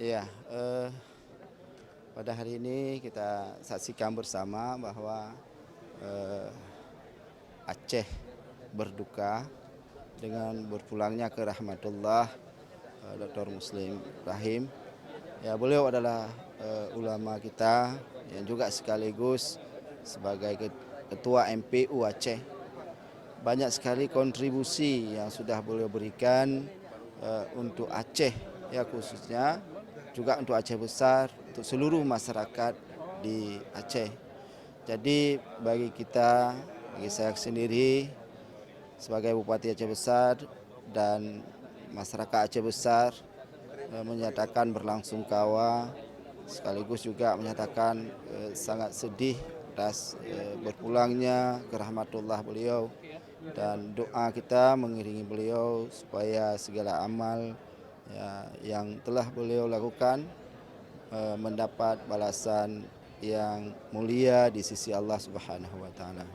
Iya, pada hari ini kita saksikan bersama bahwa eh, Aceh berduka dengan berpulangnya ke rahmatullah Dr. Muslim Rahim. Ya, beliau adalah ulama kita yang juga sekaligus sebagai ketua MPU Aceh. Banyak sekali kontribusi yang sudah beliau berikan untuk Aceh, ya khususnya juga untuk Aceh besar, untuk seluruh masyarakat di Aceh. Jadi bagi kita, bagi saya sendiri sebagai Bupati Aceh Besar dan masyarakat Aceh Besar menyatakan berlangsungkawa sekaligus juga menyatakan sangat sedih atas berpulangnya ke rahmatullah beliau, dan doa kita mengiringi beliau supaya segala amal ya, yang telah beliau lakukan mendapat balasan yang mulia di sisi Allah Subhanahu wa taala.